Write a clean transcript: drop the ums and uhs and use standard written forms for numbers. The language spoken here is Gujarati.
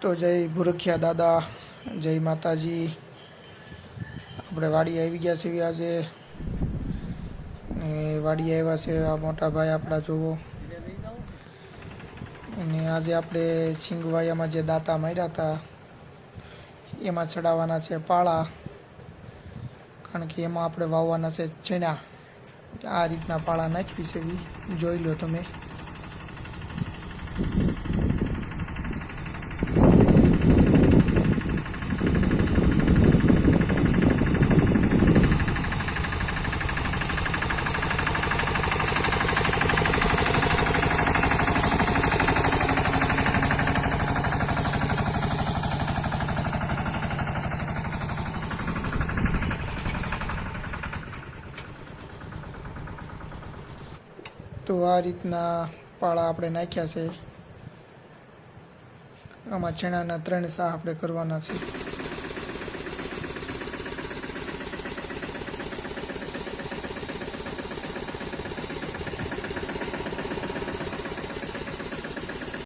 તો જય ભુરખિયા દાદા, જય માતાજી। આપણે વાડી આવી ગયા છીએ આજે, અને વાડી આવ્યા છે આ મોટા ભાઈ આપણા જોવો। અને આજે આપણે છીંગવાયામાં જે દાંતા માર્યા હતા એમાં ચડાવવાના છે પાળા, કારણ કે એમાં આપણે વાવવાના છે ચણા। આ રીતના પાળા નાખવી છે, જોઈ લો તમે। તો આ રીતના પાળા આપણે નાખ્યા છે। આમાં ચણાના 3 સાહ આપણે કરવાના છે।